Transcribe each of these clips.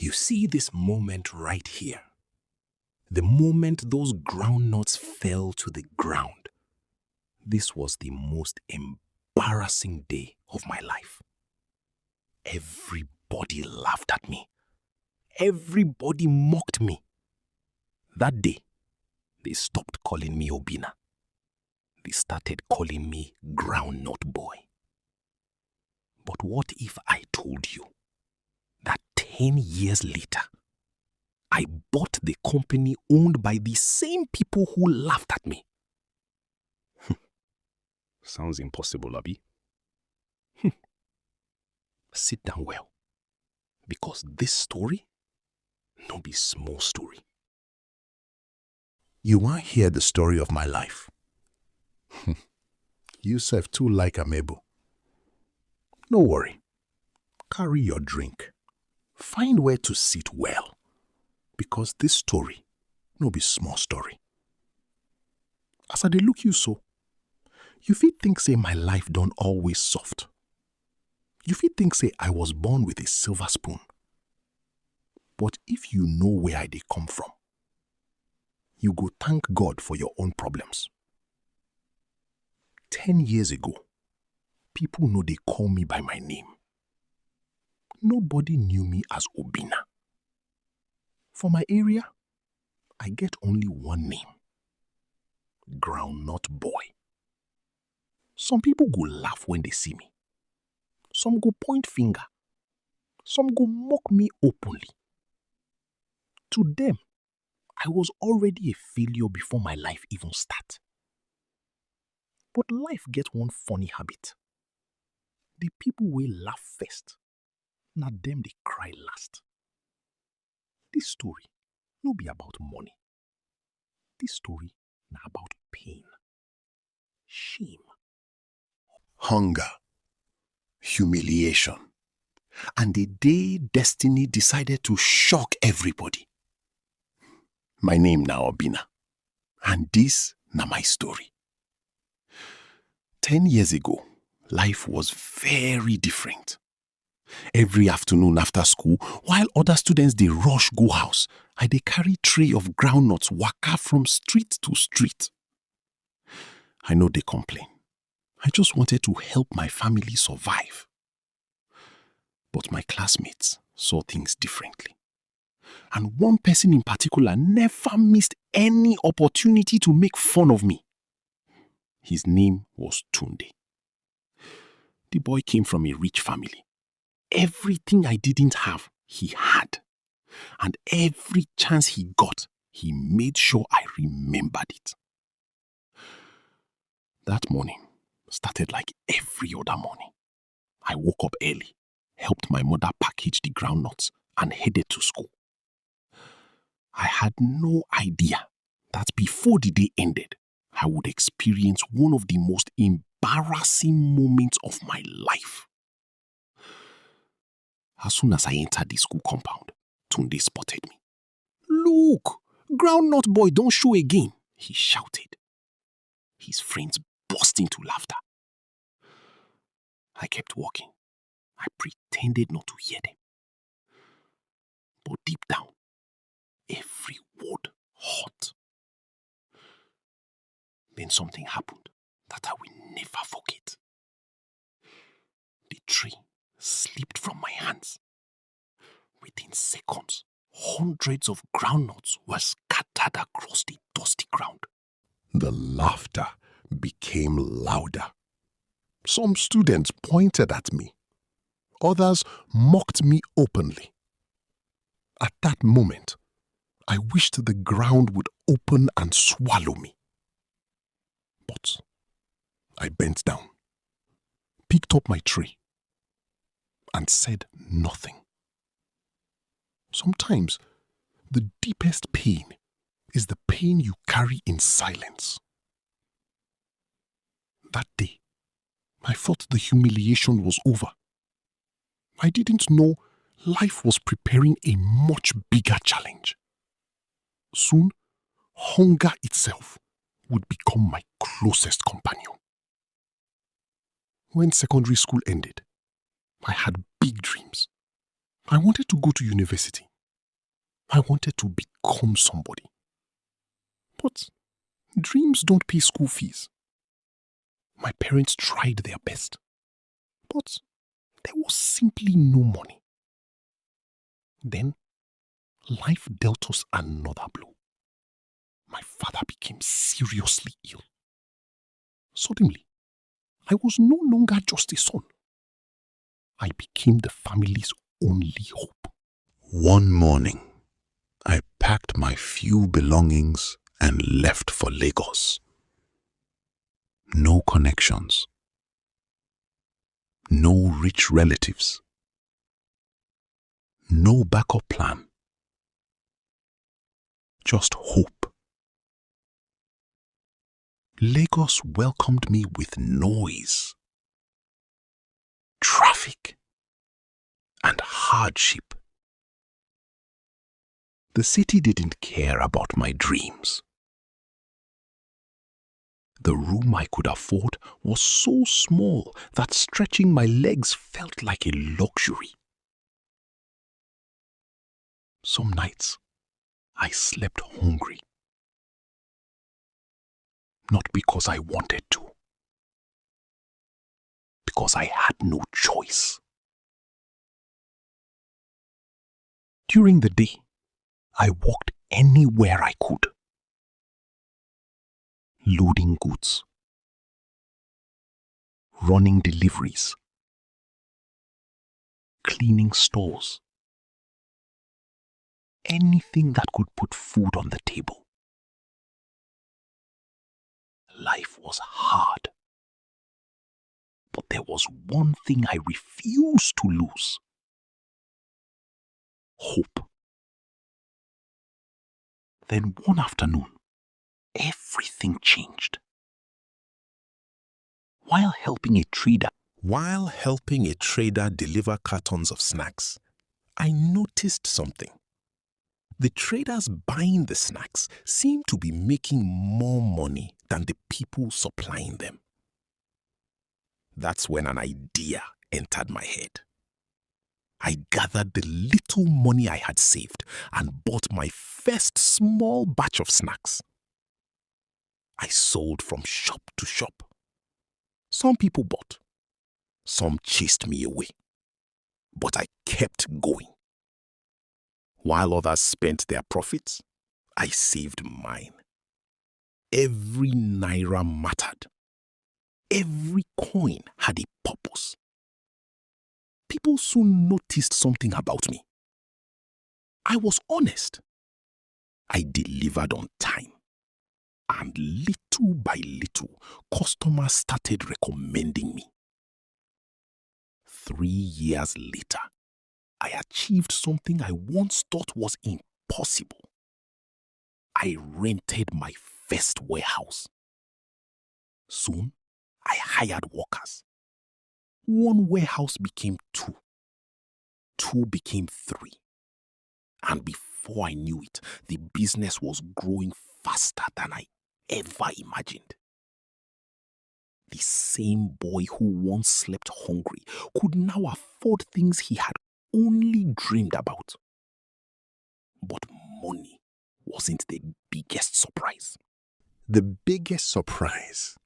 You see this moment right here. The moment those groundnuts fell to the ground. This was the most embarrassing day of my life. Everybody laughed at me. Everybody mocked me. That day, they stopped calling me Obinna. They started calling me Groundnut Boy. But what if I told you that 10 years later, I bought the company owned by the same people who laughed at me? Sounds impossible, Abi. Sit down well, because this story no be small story. You want hear the story of my life? You sef too like amebo. No worry. Carry your drink. Find where to sit well, because this story no be small story. As I dey look you so, you fit think say my life don always soft. You fit think say I was born with a silver spoon. But if you know where I dey come from, you go thank God for your own problems. 10 years ago, people no dey call me by my name. Nobody knew me as Obinna. For my area, I get only one name: Groundnut Boy. Some people go laugh when they see me. Some go point finger. Some go mock me openly. To them, I was already a failure before my life even started. But life get one funny habit. The people wey laugh first, na them dey cry last. This story no be about money. This story na about pain, shame, hunger, humiliation, and the day destiny decided to shock everybody. My name na Obinna, and this na my story. 10 years ago, life was very different. Every afternoon after school, while other students dey rush go house, I dey carry tray of groundnuts waka from street to street. I no dey complain. I just wanted to help my family survive. But my classmates saw things differently. And one person in particular never missed any opportunity to make fun of me. His name was Tunde. The boy came from a rich family. Everything I didn't have, he had. And every chance he got, he made sure I remembered it. That morning started like every other morning. I woke up early, helped my mother package the groundnuts, and headed to school. I had no idea that before the day ended, I would experience one of the most embarrassing moments of my life. As soon as I entered the school compound, Tunde spotted me. "Look, Groundnut Boy don't show again," he shouted. His friends burst into laughter. I kept walking. I pretended not to hear them. But deep down, every word hurt. Then something happened that I will never forget. The tray slipped from my hands. Within seconds, hundreds of groundnuts were scattered across the dusty ground. The laughter became louder. Some students pointed at me. Others mocked me openly. At that moment, I wished the ground would open and swallow me. But I bent down, picked up my tray, and said nothing. Sometimes, the deepest pain is the pain you carry in silence. That day, I thought the humiliation was over. I didn't know life was preparing a much bigger challenge. Soon, hunger itself would become my closest companion. When secondary school ended, I had big dreams. I wanted to go to university I wanted to become somebody. But dreams don't pay school fees. My parents tried their best, but there was simply no money. Then life dealt us another blow. My father became seriously ill. Suddenly, I was no longer just a son. I became the family's only hope. One morning, I packed my few belongings and left for Lagos. No connections. No rich relatives. No backup plan. Just hope. Lagos welcomed me with noise, traffic, and hardship. The city didn't care about my dreams. The room I could afford was so small that stretching my legs felt like a luxury. Some nights, I slept hungry. Not because I wanted to, because I had no choice. During the day, I walked anywhere I could. Loading goods, running deliveries, cleaning stores, anything that could put food on the table. Life was hard, but there was one thing I refused to lose: hope. Then one afternoon, everything changed. While helping a trader deliver cartons of snacks, I noticed something. The traders buying the snacks seemed to be making more money than the people supplying them. That's when an idea entered my head. I gathered the little money I had saved and bought my first small batch of snacks. I sold from shop to shop. Some people bought. Some chased me away. But I kept going. While others spent their profits, I saved mine. Every naira mattered. Every coin had a purpose. People soon noticed something about me. I was honest. I delivered on time. And little by little, customers started recommending me. 3 years later, I achieved something I once thought was impossible. I rented my first warehouse. Soon, I hired workers. 1 warehouse became 2. 2 became 3. And before I knew it, the business was growing faster than I ever imagined. The same boy who once slept hungry could now afford things he had only dreamed about. But money wasn't the biggest surprise. The biggest surprise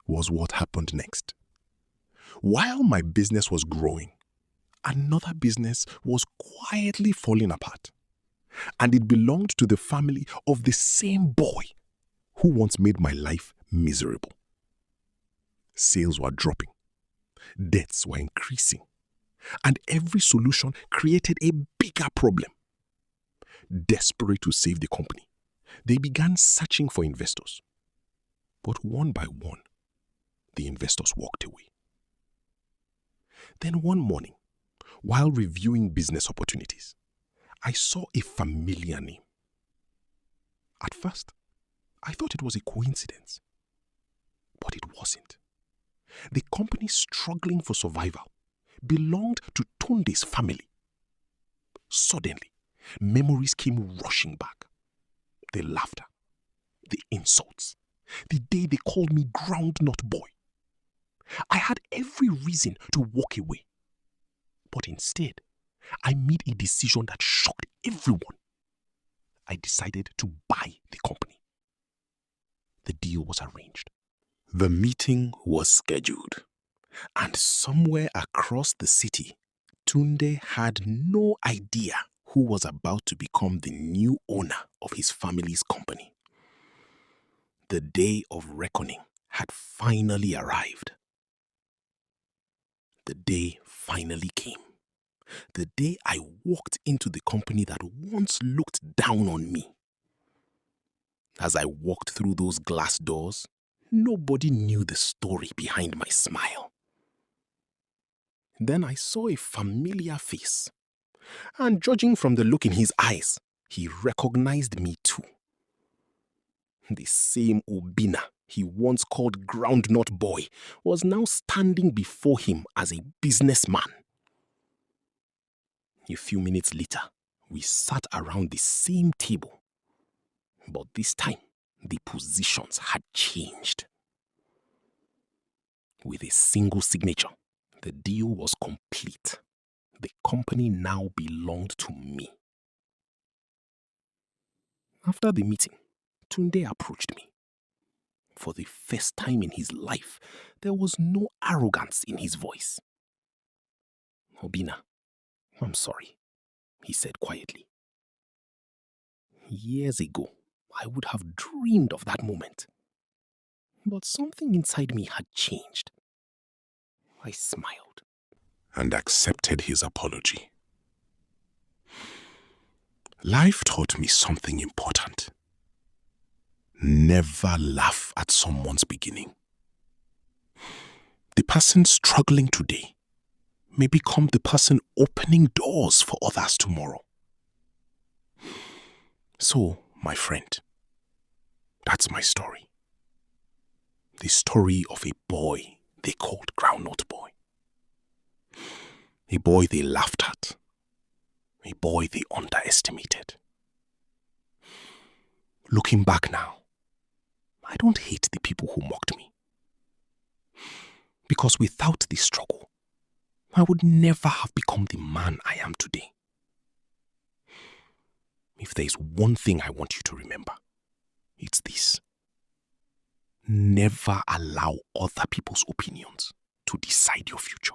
was what happened next. While my business was growing, another business was quietly falling apart. And it belonged to the family of the same boy who once made my life miserable. Sales were dropping. Debts were increasing. And every solution created a bigger problem. Desperate to save the company, they began searching for investors. But one by one, the investors walked away. Then one morning, while reviewing business opportunities, I saw a familiar name. At first, I thought it was a coincidence. But it wasn't. The company struggling for survival belonged to Tunde's family. Suddenly, memories came rushing back. The laughter, the insults, the day they called me Groundnut Boy. I had every reason to walk away. But instead, I made a decision that shocked everyone. I decided to buy the company. The deal was arranged. The meeting was scheduled. And somewhere across the city, Tunde had no idea who was about to become the new owner of his family's company. The day of reckoning had finally arrived. The day finally came. The day I walked into the company that once looked down on me. As I walked through those glass doors, nobody knew the story behind my smile. Then I saw a familiar face, and judging from the look in his eyes, he recognized me too. The same Obinna he once called Groundnut Boy was now standing before him as a businessman. A few minutes later, we sat around the same table. But this time, the positions had changed. With a single signature, the deal was complete. The company now belonged to me. After the meeting, Tunde approached me. For the first time in his life, there was no arrogance in his voice. "Obinna, I'm sorry," he said quietly. Years ago, I would have dreamed of that moment. But something inside me had changed. I smiled and accepted his apology. Life taught me something important. Never laugh at someone's beginning. The person struggling today may become the person opening doors for others tomorrow. So, my friend, that's my story. The story of a boy they called Groundnut Boy. A boy they laughed at. A boy they underestimated. Looking back now, I don't hate the people who mocked me. Because without the struggle, I would never have become the man I am today. If there is one thing I want you to remember, it's this. Never allow other people's opinions to decide your future.